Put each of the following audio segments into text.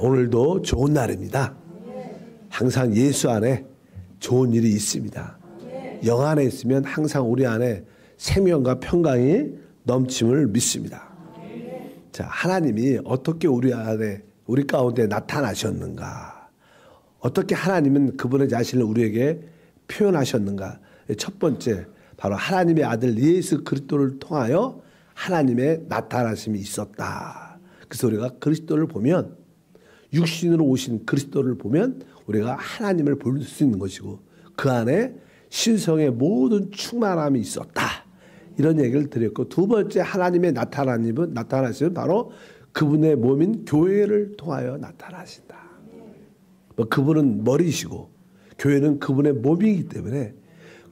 오늘도 좋은 날입니다. 항상 예수 안에 좋은 일이 있습니다. 영 안에 있으면 항상 우리 안에 생명과 평강이 넘침을 믿습니다. 자, 하나님이 어떻게 우리 안에, 우리 가운데 나타나셨는가? 어떻게 하나님은 그분의 자신을 우리에게 표현하셨는가? 첫 번째, 바로 하나님의 아들 예수 그리스도를 통하여 하나님의 나타나심이 있었다. 그래서 우리가 그리스도를 보면, 육신으로 오신 그리스도를 보면 우리가 하나님을 볼 수 있는 것이고, 그 안에 신성의 모든 충만함이 있었다. 이런 얘기를 드렸고, 두 번째 하나님의 나타나심은 바로 그분의 몸인 교회를 통하여 나타나신다. 그분은 머리시고 교회는 그분의 몸이기 때문에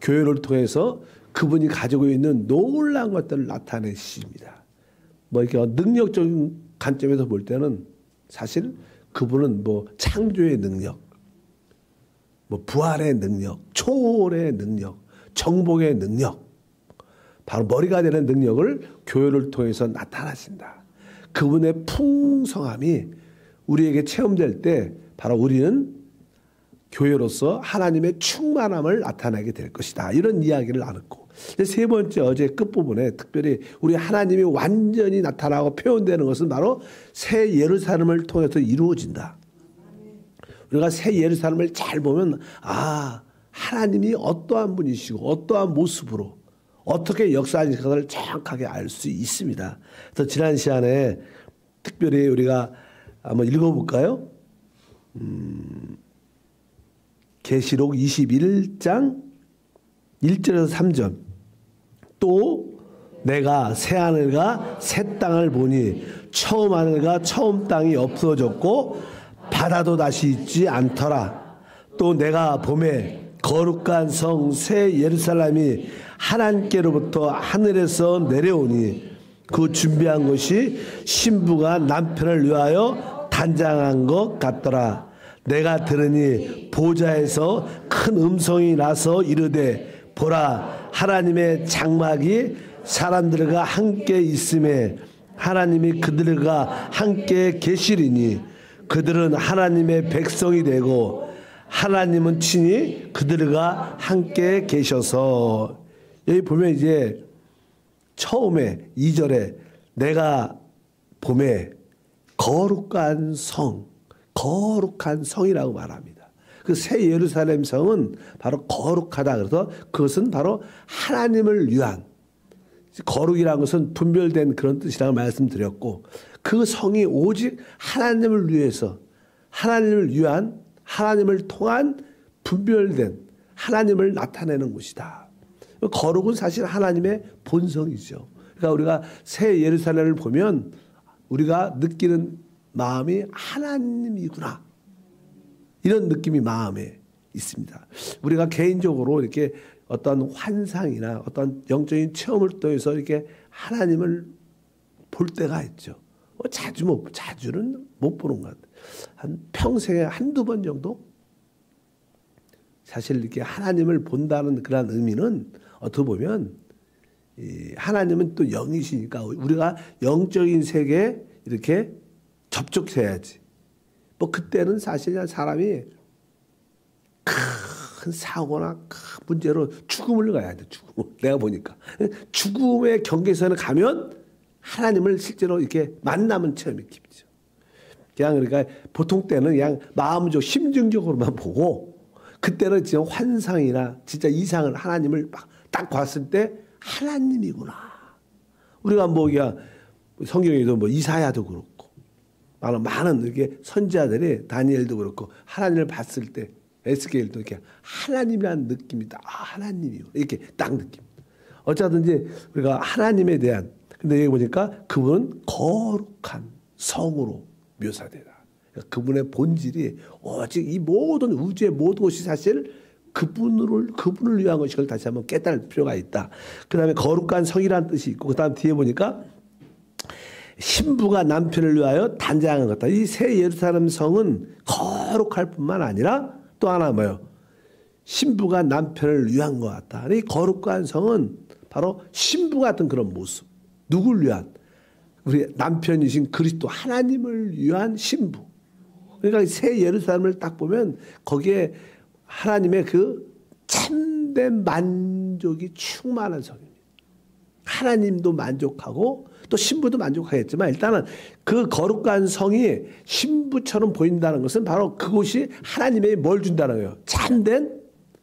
교회를 통해서 그분이 가지고 있는 놀라운 것들을 나타내십니다. 이렇게 능력적인 관점에서 볼 때는 사실 그분은 창조의 능력, 부활의 능력, 초월의 능력, 정복의 능력, 바로 머리가 되는 능력을 교회를 통해서 나타나신다. 그분의 풍성함이 우리에게 체험될 때 바로 우리는 교회로서 하나님의 충만함을 나타내게 될 것이다. 이런 이야기를 나눴고, 세 번째 어제 끝부분에 특별히 우리 하나님이 완전히 나타나고 표현되는 것은 바로 새 예루살렘을 통해서 이루어진다. 우리가 새 예루살렘을 잘 보면 하나님이 어떠한 분이시고 어떠한 모습으로 어떻게 역사하시는 것을 정확하게 알 수 있습니다. 그래서 지난 시간에 특별히 우리가 한번 읽어볼까요? 계시록 21장 1절에서 3절. 또 내가 새 하늘과 새 땅을 보니 처음 하늘과 처음 땅이 없어졌고 바다도 다시 있지 않더라. 또 내가 보매 거룩한 성 새 예루살렘이 하나님께로부터 하늘에서 내려오니 그 준비한 것이 신부가 남편을 위하여 단장한 것 같더라. 내가 들으니 보좌에서 큰 음성이 나서 이르되 보라, 하나님의 장막이 사람들과 함께 있음에 하나님이 그들과 함께 계시리니 그들은 하나님의 백성이 되고 하나님은 친히 그들과 함께 계셔서. 여기 보면 이제 처음에 2절에 내가 봄에 거룩한 성이라고 말합니다. 그 새 예루살렘 성은 바로 거룩하다. 그래서 그것은 바로 하나님을 위한, 거룩이라는 것은 분별된 그런 뜻이라고 말씀드렸고, 그 성이 오직 하나님을 위해서, 하나님을 위한, 하나님을 통한 분별된 하나님을 나타내는 곳이다. 거룩은 사실 하나님의 본성이죠. 그러니까 우리가 새 예루살렘을 보면 우리가 느끼는 마음이 하나님이구나, 이런 느낌이 마음에 있습니다. 우리가 개인적으로 이렇게 어떤 환상이나 어떤 영적인 체험을 통해서 이렇게 하나님을 볼 때가 있죠. 자주는 못 보는 것 같아요. 한 평생에 한두 번 정도? 사실 이렇게 하나님을 본다는 그런 의미는 어떻게 보면 하나님은 또 영이시니까 우리가 영적인 세계에 이렇게 접촉해야지. 그때는 사실 사람이 큰 사고나 큰 문제로 죽음을 가야 돼. 죽음. 내가 보니까 죽음의 경계선에 가면 하나님을 실제로 이렇게 만나면 체험이 깊죠. 그러니까 보통 때는 그냥 마음적, 심증적으로만 보고, 그때는 진짜 환상이나 진짜 이상을 하나님을 딱 봤을 때 하나님이구나. 우리가 그냥 성경에도 이사야도 그렇고 많은 이렇게 선지자들이, 다니엘도 그렇고 하나님을 봤을 때, 에스겔도 이렇게 하나님이라는 느낌이 딱 하나님이요 이렇게 딱 느낌. 어쩌든지 우리가 하나님에 대한, 근데 여기 보니까 그분은 거룩한 성으로 묘사되다. 그러니까 그분의 본질이 오직 이 모든 우주의 모든 것이 사실 그분을 위한 것을 다시 한번 깨달을 필요가 있다. 그 다음에 거룩한 성이라는 뜻이 있고, 그 다음 뒤에 보니까 신부가 남편을 위하여 단장한 것다. 이 새 예루살렘 성은 거룩할 뿐만 아니라 또 하나 신부가 남편을 위한 것 같다. 이 거룩한 성은 바로 신부 같은 그런 모습. 누굴 위한? 우리 남편이신 그리스도 하나님을 위한 신부. 그러니까 새 예루살렘을 딱 보면 거기에 하나님의 그 참된 만족이 충만한 성입니다. 하나님도 만족하고 또 신부도 만족하겠지만 일단은 그 거룩한 성이 신부처럼 보인다는 것은 바로 그곳이 하나님의 뭘 준다는 거예요. 참된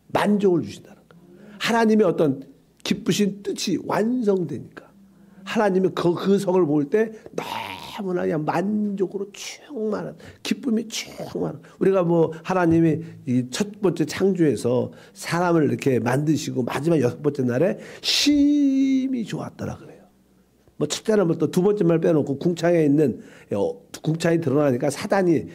만족을 주신다는 거예요. 하나님의 어떤 기쁘신 뜻이 완성되니까 하나님이 그 성을 볼 때 너무나 그냥 만족으로 충만한 기쁨이 충만한 우리가 뭐 하나님이 이 첫 번째 창조에서 사람을 이렇게 만드시고 마지막 여섯 번째 날에 심히 좋았더라 그래요. 뭐 첫째는 뭐 또 두 번째 말 빼놓고 궁창에 있는 궁창이 드러나니까 사단이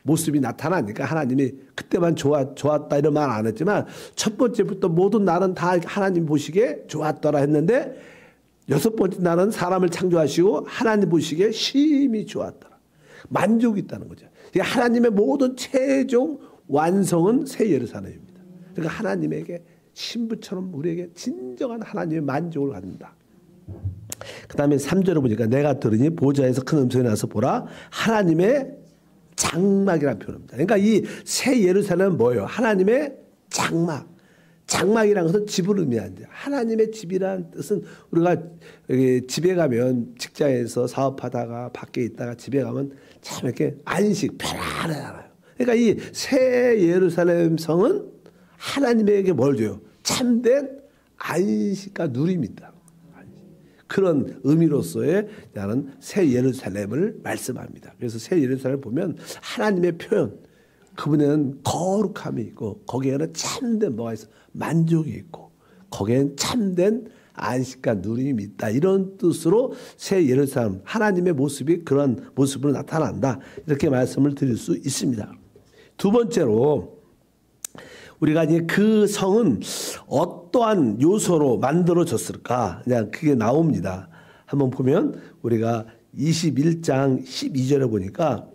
모습이 나타나니까 하나님이 그때만 좋았다 이런 말 안 했지만 첫 번째부터 모든 날은 다 하나님 보시기에 좋았더라 했는데 여섯 번째 날은 사람을 창조하시고 하나님 보시기에 심히 좋았더라. 만족이 있다는 거죠. 하나님의 모든 최종 완성은 새 예루살렘입니다. 그러니까 하나님에게 신부처럼 우리에게 진정한 하나님의 만족을 갖는다. 그 다음에 3절을 보니까 내가 들으니 보좌에서 큰 음성이 나서 보라 하나님의 장막이라는 표현입니다. 그러니까 이 새 예루살렘은 뭐예요? 하나님의 장막. 장막이라는 것은 집을 의미하는데 하나님의 집이라는 뜻은 우리가 집에 가면 직장에서 사업하다가 밖에 있다가 집에 가면 참 이렇게 안식 편안하잖아요. 그러니까 이 새 예루살렘 성은 하나님에게 뭘 줘요? 참된 안식과 누림이다. 그런 의미로서의 나는 새 예루살렘을 말씀합니다. 그래서 새 예루살렘을 보면 하나님의 표현 그분에는 거룩함이 있고 거기에는 참된 뭐가 있어? 만족이 있고 거기에는 참된 안식과 누림이 있다. 이런 뜻으로 새 예루살렘 하나님의 모습이 그런 모습으로 나타난다. 이렇게 말씀을 드릴 수 있습니다. 두 번째로 우리가 이제 그 성은 어떠한 요소로 만들어졌을까? 그냥 그게 나옵니다. 한번 보면 우리가 21장 12절에 보니까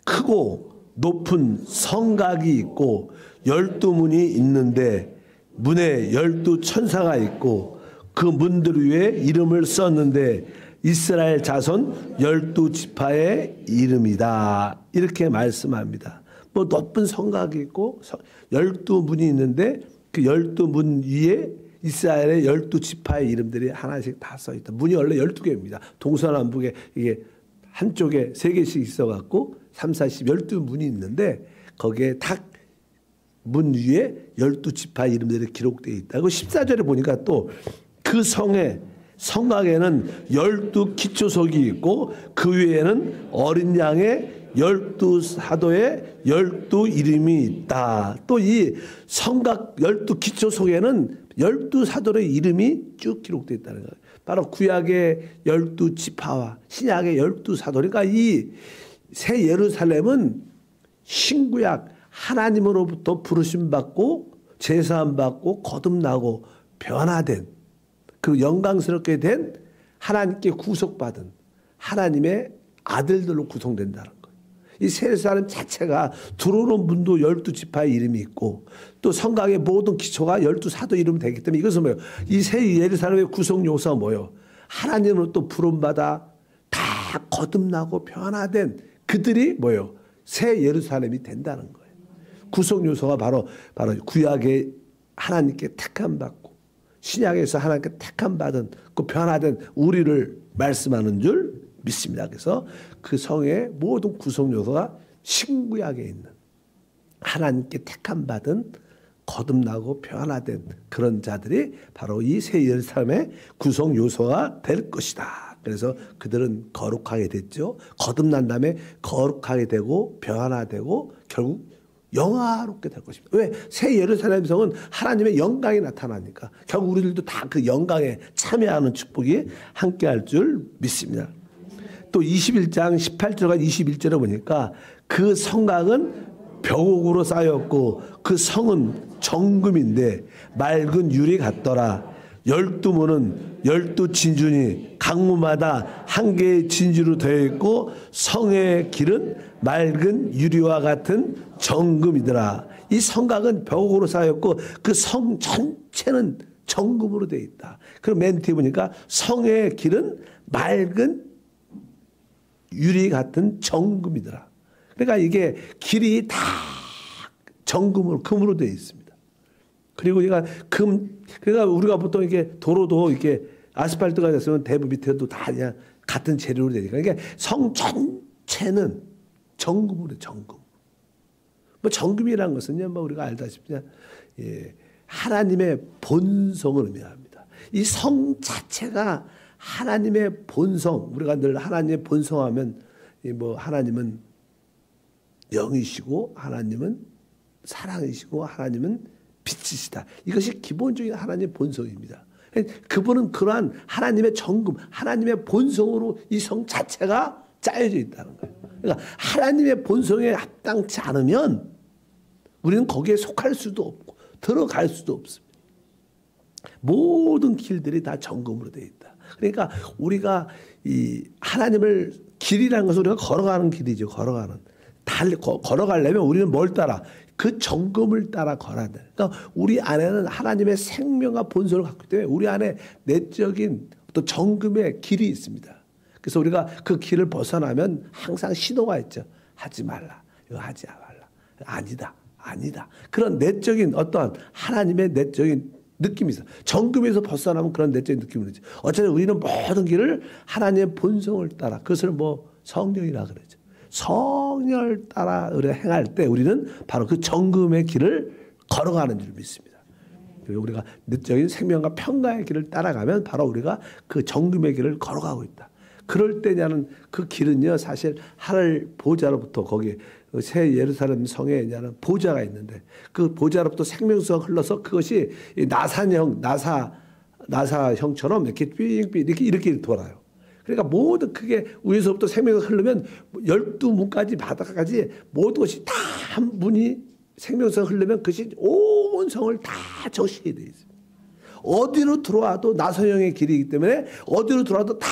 크고 높은 성곽이 있고 12문이 있는데 문에 12천사가 있고 그 문들 위에 이름을 썼는데 이스라엘 자손 12지파의 이름이다. 이렇게 말씀합니다. 뭐 높은 성곽이 있고 12문이 있는데 그 12문 위에 이스라엘의 12지파의 이름들이 하나씩 다 써 있다. 문이 원래 12개입니다. 동서남북에 이게 한쪽에 3개씩 있어갖고 3, 40, 12문이 있는데 거기에 딱 문 위에 12지파 이름들이 기록되어 있다. 그 14절에 보니까 또 그 성의 성곽에는 12기초석이 있고 그 위에는 어린 양의 12사도의 12 이름이 있다. 또 이 성곽 12기초석에는 12사도의 이름이 쭉 기록되어 있다는 거예요. 바로 구약의 12지파와 신약의 12사도. 그러니까 이 새 예루살렘은 신구약 하나님으로부터 부르심받고 제사함받고 거듭나고 변화된 그리고 영광스럽게 된 하나님께 구속받은 하나님의 아들들로 구성된다는 거예요. 이 새 예루살렘 자체가 들어오는 문도 12지파의 이름이 있고 또 성곽의 모든 기초가 12사도 이름이 되기 때문에 이것은 뭐예요? 이 새 예루살렘의 구성 요소가 뭐예요? 하나님으로부터 부름받아 다 거듭나고 변화된 그들이 뭐예요? 새 예루살렘이 된다는 거예요. 구성 요소가 바로 구약의 하나님께 택함 받고 신약에서 하나님께 택함 받은 그 변화된 우리를 말씀하는 줄 믿습니다. 그래서 그 성의 모든 구성 요소가 신구약에 있는 하나님께 택함 받은 거듭나고 변화된 그런 자들이 바로 이 새 예루살렘의 구성 요소가 될 것이다. 그래서 그들은 거룩하게 됐죠. 거듭난 다음에 거룩하게 되고 변화되고 결국 영화롭게 될 것입니다. 왜? 새 예루살렘 성은 하나님의 영광이 나타나니까 결국 우리들도 다 그 영광에 참여하는 축복이 함께할 줄 믿습니다. 또 21장 18절과 21절에 보니까 그 성곽은 벽옥으로 쌓였고 그 성은 정금인데 맑은 유리 같더라. 12문은 12진주니 각 문마다 한 개의 진주로 되어 있고 성의 길은 맑은 유리와 같은 정금이더라. 이 성곽은 벽옥으로 쌓였고 그 성 전체는 정금으로 되어 있다. 그럼 맨 뒤에 보니까 성의 길은 맑은 유리 같은 정금이더라. 그러니까 이게 길이 다 정금으로, 금으로 되어 있습니다. 그리고 얘가 그러니까 우리가 보통 이게 도로도 이렇게 아스팔트가 됐으면 대부 밑에도 다 그냥 같은 재료로 되니까. 그러니까 성 전체는 정금으로, 정금. 뭐 정금이라는 것은요, 뭐 우리가 알다시피 예, 하나님의 본성을 의미합니다. 이 성 자체가 하나님의 본성, 우리가 늘 하나님의 본성하면 뭐 하나님은 영이시고 하나님은 사랑이시고 하나님은 빛이시다. 이것이 기본적인 하나님의 본성입니다. 그분은 그러한 하나님의 정금, 하나님의 본성으로 이 성 자체가 짜여져 있다는 거예요. 그러니까 하나님의 본성에 합당치 않으면 우리는 거기에 속할 수도 없고 들어갈 수도 없습니다. 모든 길들이 다 정금으로 되어 있다. 그러니까 우리가 이 하나님을 길이라는 것은 우리가 걸어가는 길이죠. 걸어가려면 우리는 뭘 따라? 그 정금을 따라 걸어야 돼. 그러니까 우리 안에는 하나님의 생명과 본성을 갖고 있기 때문에 우리 안에 내적인 어떤 정금의 길이 있습니다. 그래서 우리가 그 길을 벗어나면 항상 신호가 있죠. 하지 말라. 이거 하지 말라. 아니다. 아니다. 그런 내적인 어떠한 하나님의 내적인 느낌이 있어. 정금에서 벗어나면 그런 내적인 느낌을 있죠. 어쨌든 우리는 모든 길을 하나님의 본성을 따라, 그것을 뭐 성령이라 그러죠. 성령을 따라 행할 때 우리는 바로 그 정금의 길을 걸어가는 줄 믿습니다. 그리고 우리가 내적인 생명과 평강의 길을 따라가면 바로 우리가 그 정금의 길을 걸어가고 있다. 그럴 때냐는 그 길은요, 사실 하늘 보좌로부터 거기 새 예루살렘 성에냐는 보좌가 있는데 그 보좌로부터 생명수가 흘러서 그것이 나사형처럼 이렇게 삥삥 이렇게 돌아요. 그러니까 모든 그게 위에서부터 생명이 흐르면 12문까지 바닥까지 모든 것이 다 한 분이 생명수가 흐르면 그것이 온 성을 다 적시게 돼 있어요. 어디로 들어와도 나선형의 길이기 때문에 어디로 들어와도 다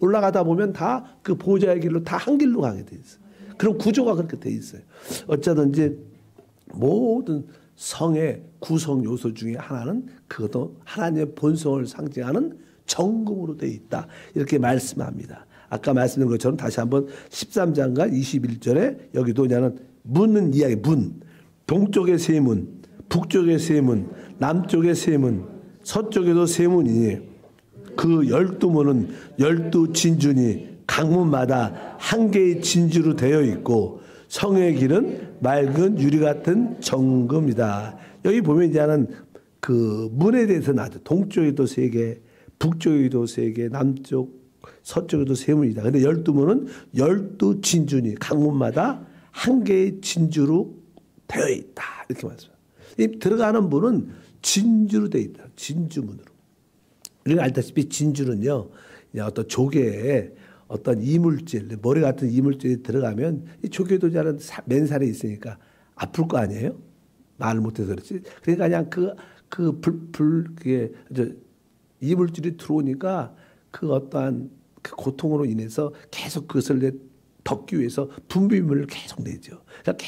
올라가다 보면 다 그 보좌의 길로 다 한 길로 가게 돼 있어요. 그런 구조가 그렇게 돼 있어요. 어쩌든지 모든 성의 구성 요소 중에 하나는 그것도 하나님의 본성을 상징하는 정금으로 되어 있다. 이렇게 말씀합니다. 아까 말씀드린 것처럼 다시 한번 13장과 21절에 여기도 그냥 문은 이야기, 문. 동쪽에 세 문, 북쪽에 세 문, 남쪽에 세 문, 서쪽에도 세 문이니 그 12문은 12진주니 각문마다 한 개의 진주로 되어 있고 성의 길은 맑은 유리 같은 정금이다. 여기 보면 이제는 그 문에 대해서 나죠. 동쪽에도 세 개, 북쪽에도 세 개, 남쪽, 서쪽에도 세 문이다. 근데 12문은 12진주니 각문마다 한 개의 진주로 되어 있다. 이렇게 말씀합니다. 이 들어가는 문은 진주로 되어 있다. 진주문으로. 우리가 알다시피 진주는요, 어떤 조개에 어떤 이물질, 머리 같은 이물질이 들어가면 이 조개도 자는 맨살에 있으니까 아플 거 아니에요? 말을 못해서 그렇지. 그러니까 그냥 그게 이물질이 들어오니까 그 어떠한 그 고통으로 인해서 계속 그것을 덮기 위해서 분비물을 계속 내죠. 그러니까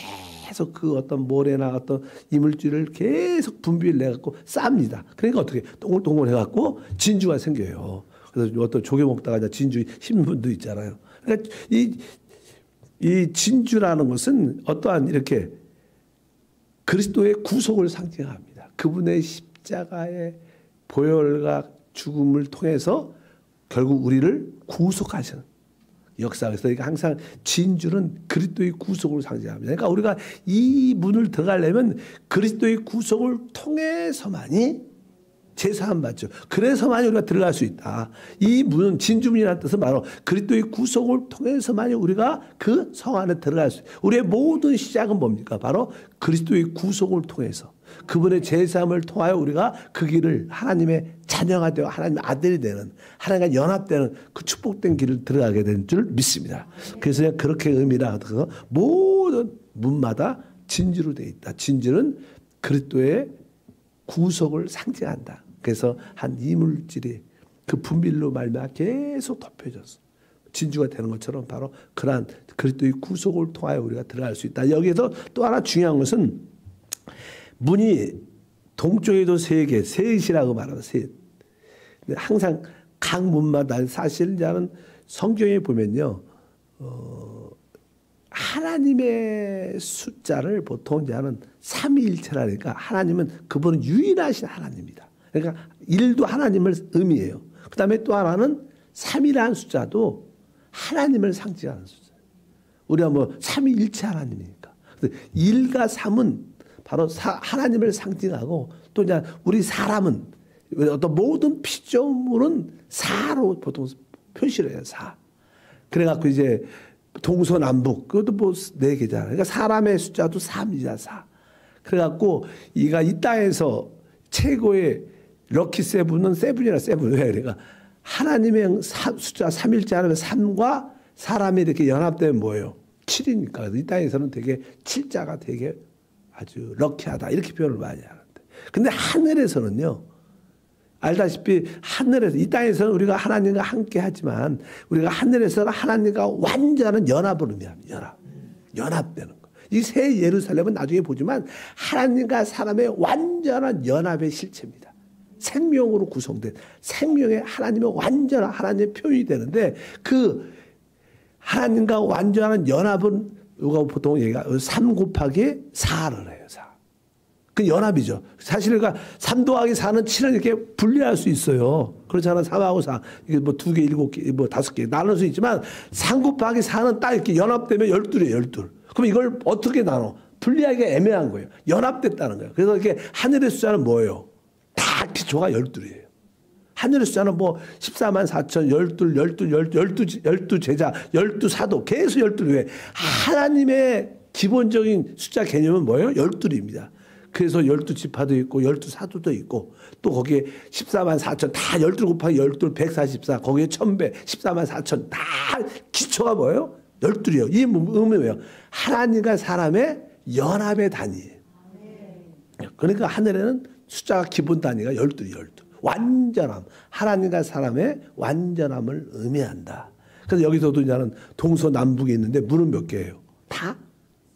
계속 그 어떤 모래나 어떤 이물질을 계속 분비를 내갖고 쌉니다. 그러니까 어떻게 동글동글 해갖고 진주가 생겨요. 그래서 어떤 조개 먹다가 진주 씹는 분도 있잖아요. 그러니까 이 진주라는 것은 어떠한 이렇게 그리스도의 구속을 상징합니다. 그분의 십자가의 보혈과 죽음을 통해서 결국 우리를 구속하시는 역사에서 항상 진주는 그리스도의 구속을 상징합니다. 그러니까 우리가 이 문을 들어가려면 그리스도의 구속을 통해서만이 제사함 받죠. 그래서만이 우리가 들어갈 수 있다. 이 문은 진주문이라는 뜻은 바로 그리스도의 구속을 통해서만이 우리가 그 성 안에 들어갈 수 있다. 우리의 모든 시작은 뭡니까? 바로 그리스도의 구속을 통해서 그분의 제사함을 통하여 우리가 그 길을 하나님의 자녀가 되어 하나님의 아들이 되는 하나님과 연합되는 그 축복된 길을 들어가게 된 줄 믿습니다. 그래서 그렇게 의미라 하더라도 모든 문마다 진주로 되어 있다. 진주는 그리스도의 구속을 상징한다. 그래서 한 이물질이 그 분빌로 말미암아 계속 덮여졌어. 진주가 되는 것처럼 바로 그러한 그리스도의 구속을 통하여 우리가 들어갈 수 있다. 여기에서 또 하나 중요한 것은 문이 동쪽에도 세 개, 셋이라고 말하는 셋. 항상 각 문마다 사실 저는 성경에 보면요, 하나님의 숫자를 보통 이제 하는 삼위일체라니까 하나님은 그분은 유일하신 하나님입니다. 그러니까 일도 하나님을 의미해요. 그 다음에 또 하나는 3이라는 숫자도 하나님을 상징하는 숫자예요. 우리가 뭐 삼위일체 하나님이니까. 1과 3은 바로 하나님을 상징하고 또 이제 우리 사람은 어떤 모든 피조물은 4로 보통 표시를 해요. 4. 그래갖고 이제 동서남북 그것도 뭐 4개잖아요. 그러니까 사람의 숫자도 3이자 4. 그래갖고 이가 이 땅에서 최고의 럭키 세븐은 세븐이라 세븐. 왜? 그러니까 하나님의 숫자 3일째 하면 3과 사람이 이렇게 연합되면 뭐예요? 7이니까. 이 땅에서는 되게 7자가 되게 아주 럭키하다. 이렇게 표현을 많이 하는데. 근데 하늘에서는요. 알다시피 하늘에서 이 땅에서는 우리가 하나님과 함께 하지만 우리가 하늘에서는 하나님과 완전한 연합을 의미합니다. 연합되는 거. 이 새 예루살렘은 나중에 보지만 하나님과 사람의 완전한 연합의 실체입니다. 생명으로 구성된 생명의 하나님의 완전한 하나님의 표현이 되는데 그 하나님과 완전한 연합은 누가 보통 얘기가 3 곱하기 4를 해요. 4. 그 연합이죠. 사실 그러니까 3 더하기 4는 7은 이렇게 분리할 수 있어요. 그렇잖아. 3하고 4. 이게 뭐 2개, 7개, 뭐 5개 나눌 수 있지만 3 곱하기 4는 딱 이렇게 연합되면 12이에요. 12. 그럼 이걸 어떻게 나눠? 분리하기가 애매한 거예요. 연합됐다는 거예요. 그래서 이렇게 하늘의 숫자는 뭐예요? 다 기초가 12이에요. 하늘의 숫자는 뭐 14만 4천, 12 제자, 12 사도, 계속 12. 왜? 하나님의 기본적인 숫자 개념은 뭐예요? 12입니다. 그래서 12지파도 있고 12사도도 있고 또 거기에 14만 4천 다 12 곱하기 12 144 거기에 1000배 14만 4천 다 기초가 뭐예요? 12이에요. 이 의미는 왜요? 하나님과 사람의 연합의 단위예요. 그러니까 하늘에는 숫자가 기본 단위가 12. 완전함. 하나님과 사람의 완전함을 의미한다. 그래서 여기서도 이제는 동서남북에 있는데 문은 몇 개예요? 다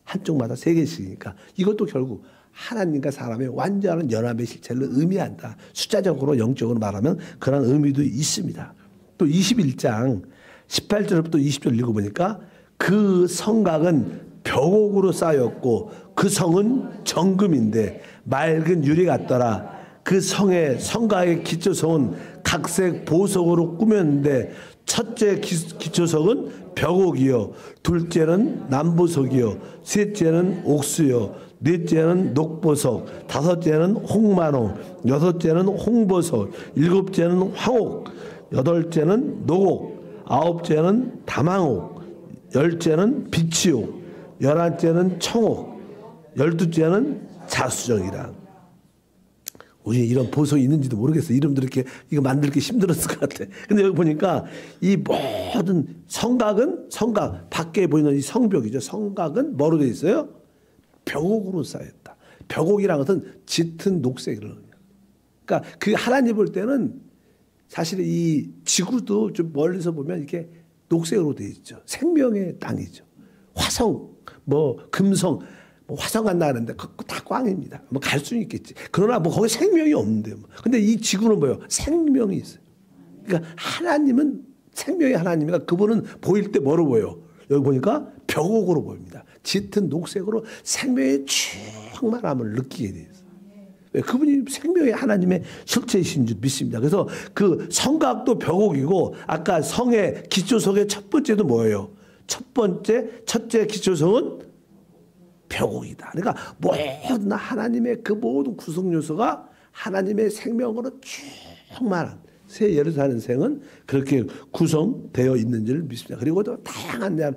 한쪽마다 3개씩이니까 이것도 결국 하나님과 사람의 완전한 연합의 실체를 의미한다. 숫자적으로 영적으로 말하면 그런 의미도 있습니다. 또 21장 18절부터 20절 읽어보니까 그 성곽은 벽옥으로 쌓였고 그 성은 정금인데 맑은 유리 같더라. 그 성의 성곽의 기초성은 각색 보석으로 꾸몄는데 첫째 기초석은 벽옥이요, 둘째는 남보석이요, 셋째는 옥수요, 넷째는 녹보석, 다섯째는 홍만옥, 여섯째는 홍보석, 일곱째는 황옥, 여덟째는 녹옥, 아홉째는 담황옥, 열째는 비치옥, 열한째는 청옥, 열두째는 자수정이라. 우리 이런 보석이 있는지도 모르겠어. 이름들 이렇게 이거 만들기 힘들었을 것 같아. 근데 여기 보니까 이 모든 성곽은 성곽 밖에 보이는 이 성벽이죠. 성곽은 뭐로 되어 있어요? 벽옥으로 쌓였다. 벽옥이라는 것은 짙은 녹색을. 그러니까 그 하나님 볼 때는 사실 이 지구도 좀 멀리서 보면 이렇게 녹색으로 되어 있죠. 생명의 땅이죠. 화성, 뭐 금성. 뭐 화성 간다 하는데 그거 다 꽝입니다. 뭐 갈 수는 있겠지. 그러나 뭐 거기 생명이 없는데 뭐. 근데 이 지구는 뭐예요? 생명이 있어요. 그러니까 하나님은 생명의 하나님이니까 그분은 보일 때 뭐로 보여요? 여기 보니까 벽옥으로 보입니다. 짙은 녹색으로 생명의 충만함을 느끼게 돼요. 그분이 생명의 하나님의 실체이신 줄 믿습니다. 그래서 그 성곽도 벽옥이고 아까 성의 기초석의 첫 번째도 뭐예요? 첫째 기초성은 벽옥이다. 그러니까 모든 하나님의 그 모든 구성 요소가 하나님의 생명으로 충만한 새 예루살렘은 그렇게 구성되어 있는 줄 믿습니다. 그리고 또 다양한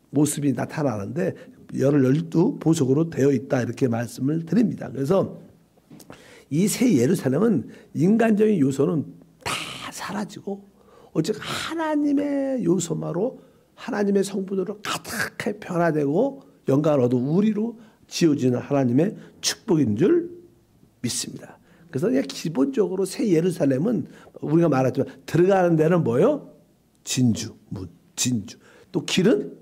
모습이 나타나는데 12보석으로 되어 있다 이렇게 말씀을 드립니다. 그래서 이 새 예루살렘은 인간적인 요소는 다 사라지고 오직 하나님의 요소마로 하나님의 성분으로 가득하게 변화되고 영광을 얻어 우리로 지어지는 하나님의 축복인 줄 믿습니다. 그래서 그냥 기본적으로 새 예루살렘은 우리가 말했지만 들어가는 데는 뭐예요? 진주, 문, 진주. 또 길은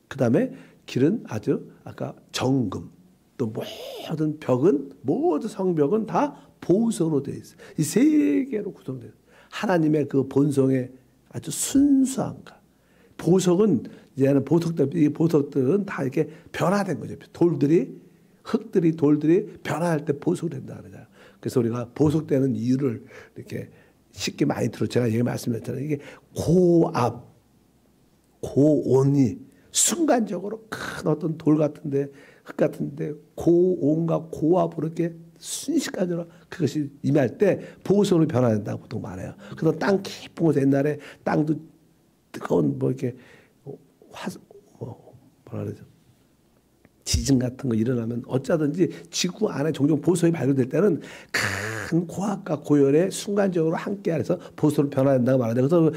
그다음에 길은 아주 아까 정금. 또 모든 벽은 모든 성벽은 다 보석으로 되어 있어요. 이 세 개로 구성돼요. 하나님의 그 본성의 아주 순수함과 보석은 이제는 이 보석들은 다 이렇게 변화된 거죠. 돌들이 변화할 때 보석이 된다 그러잖아요. 그래서 우리가 보석되는 이유를 이렇게 쉽게 많이 제가 얘기 말씀드렸잖아요. 이게 고압, 고온이 순간적으로 큰 어떤 돌 같은데, 흙 같은데 고온과 고압으로 이렇게 순식간으로 그것이 임할 때 보석으로 변화된다고 보통 말해요. 그래서 땅 깊은 곳에 옛날에 땅도 뜨거운 뭐 이렇게 뭐라 그러죠? 지진 같은 거 일어나면 어쩌든지 지구 안에 종종 보석이 발견될 때는 큰 고압과 고열에 순간적으로 함께해서 보석으로 변화된다고 말하는데, 그래서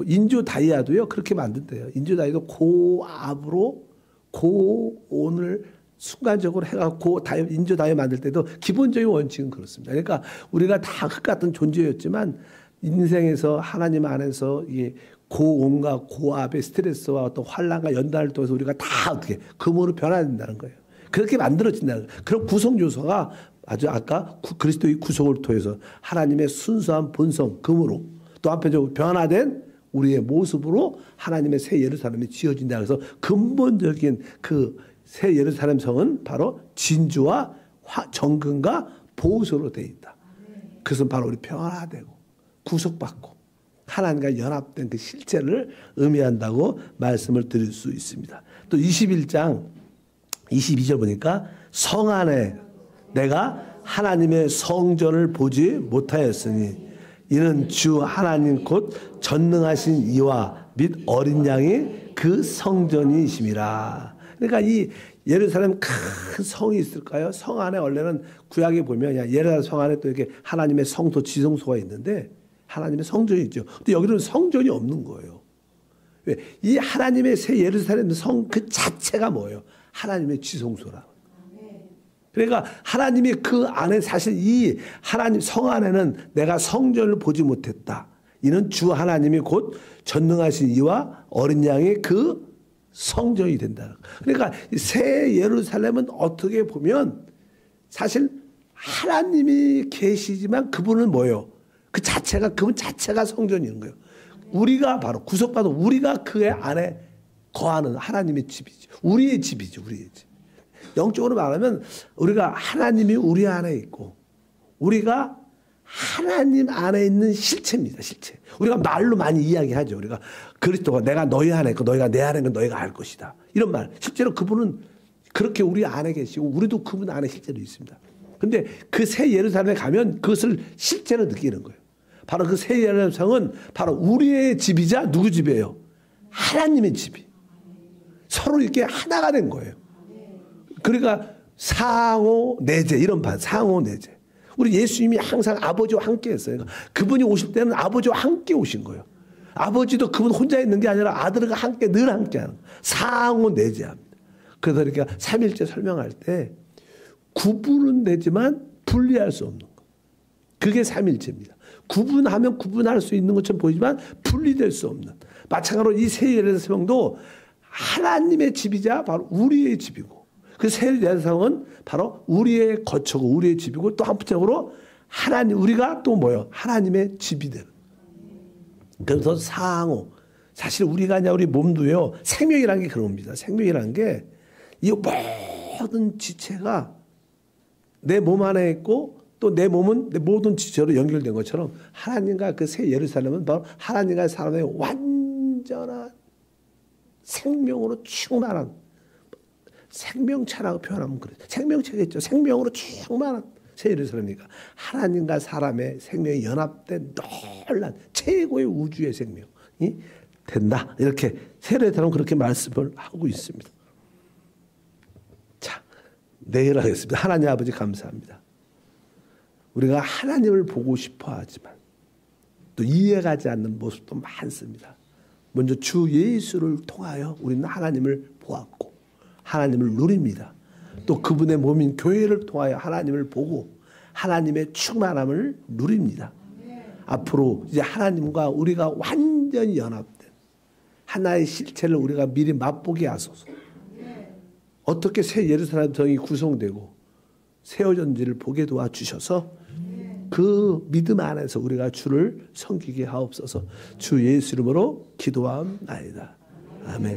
인조 다이아도요 그렇게 만든대요. 인조 다이아도 고압으로 고온을 순간적으로 해갖고 인조 다이아 만들 때도 기본적인 원칙은 그렇습니다. 그러니까 우리가 다 흙 같은 존재였지만 인생에서 하나님 안에서 이 고온과 고압의 스트레스와 어떤 환란과 연단을 통해서 우리가 다 어떻게 금으로 변화된다는 거예요. 그렇게 만들어진다는 거예요. 그런 구성 요소가 아주 아까 그리스도의 구속을 통해서 하나님의 순수한 본성 금으로 또 한편적으로 변화된 우리의 모습으로 하나님의 새 예루살렘이 지어진다. 그래서 근본적인 그 새 예루살렘 성은 바로 진주와 정금과 보석으로 되어 있다. 그것은 바로 우리 변화되고 구속받고 하나님과 연합된 그 실체를 의미한다고 말씀을 드릴 수 있습니다. 또 21장 22절 보니까 성 안에 내가 하나님의 성전을 보지 못하였으니 이는 주 하나님 곧 전능하신 이와 및 어린 양이 그 성전이심이라. 그러니까 이 예루살렘 큰 성이 있을까요? 성 안에 원래는 구약에 보면 예루살렘 성 안에 또 이렇게 하나님의 성소 지성소가 있는데 하나님의 성전이 있죠. 근데 여기는 성전이 없는 거예요. 왜? 이 하나님의 새 예루살렘 성 그 자체가 뭐예요? 하나님의 지성소라. 그러니까 하나님이 그 안에 사실 이 하나님 성 안에는 내가 성전을 보지 못했다. 이는 주 하나님이 곧 전능하신 이와 어린 양의 그 성전이 된다. 그러니까 새 예루살렘은 어떻게 보면 사실 하나님이 계시지만 그분은 뭐예요? 그분 자체가 성전인 거예요. 우리가 바로 구속받은 우리가 그의 안에 거하는 하나님의 집이죠. 우리의 집이죠. 우리의 집. 영적으로 말하면 우리가 하나님이 우리 안에 있고 우리가 하나님 안에 있는 실체입니다. 실체. 우리가 말로 많이 이야기하죠. 우리가 그리스도가 내가 너희 안에 있고 너희가 내 안에 있는 건 너희가 알 것이다. 이런 말. 실제로 그분은 그렇게 우리 안에 계시고 우리도 그분 안에 실제로 있습니다. 근데 그 새 예루살렘에 가면 그것을 실제로 느끼는 거예요. 바로 그 새 예루살렘 성은 바로 우리의 집이자 누구 집이에요? 하나님의 집이. 서로 이렇게 하나가 된 거예요. 그러니까 상호 내재 이런 반 상호 내재. 우리 예수님이 항상 아버지와 함께 했어요. 그분이 오실 때는 아버지와 함께 오신 거예요. 아버지도 그분 혼자 있는 게 아니라 아들과 함께 늘 함께하는 상호 내재합니다. 그래서 이렇게 삼일째 설명할 때 구분은 되지만 분리할 수 없는 거. 그게 삼일체입니다. 구분하면 구분할 수 있는 것처럼 보이지만 분리될 수 없는. 마찬가지로 이 새 예루살렘도 하나님의 집이자 바로 우리의 집이고 그 새 예루살렘은 바로 우리의 거처고 우리의 집이고 또 한편적으로 하나님 우리가 또 뭐요? 하나님의 집이 되는. 그래서 상호 사실 우리가 아니라 우리 몸도요 생명이라는 게 그런 겁니다. 생명이라는 게 이 모든 지체가 내 몸 안에 있고 또 내 몸은 내 모든 지체로 연결된 것처럼 하나님과 그 새 예루살렘은 바로 하나님과 사람의 완전한 생명으로 충만한 생명체라고 표현하면 그래요. 생명체겠죠. 생명으로 충만한 새 예루살렘이니까 하나님과 사람의 생명이 연합된 놀란 최고의 우주의 생명이 된다. 이렇게 새 예루살렘은 그렇게 말씀을 하고 있습니다. 자, 내일 하겠습니다. 하나님 아버지 감사합니다. 우리가 하나님을 보고 싶어 하지만 또 이해가지 않는 모습도 많습니다. 먼저 주 예수를 통하여 우리는 하나님을 보았고 하나님을 누립니다. 또 그분의 몸인 교회를 통하여 하나님을 보고 하나님의 충만함을 누립니다. 앞으로 이제 하나님과 우리가 완전히 연합된 하나의 실체를 우리가 미리 맛보게 하소서. 어떻게 새 예루살렘 성이 구성되고 세워졌는지를 보게 도와주셔서 그 믿음 안에서 우리가 주를 섬기게 하옵소서. 주 예수 이름으로 기도하옵나이다. 아멘.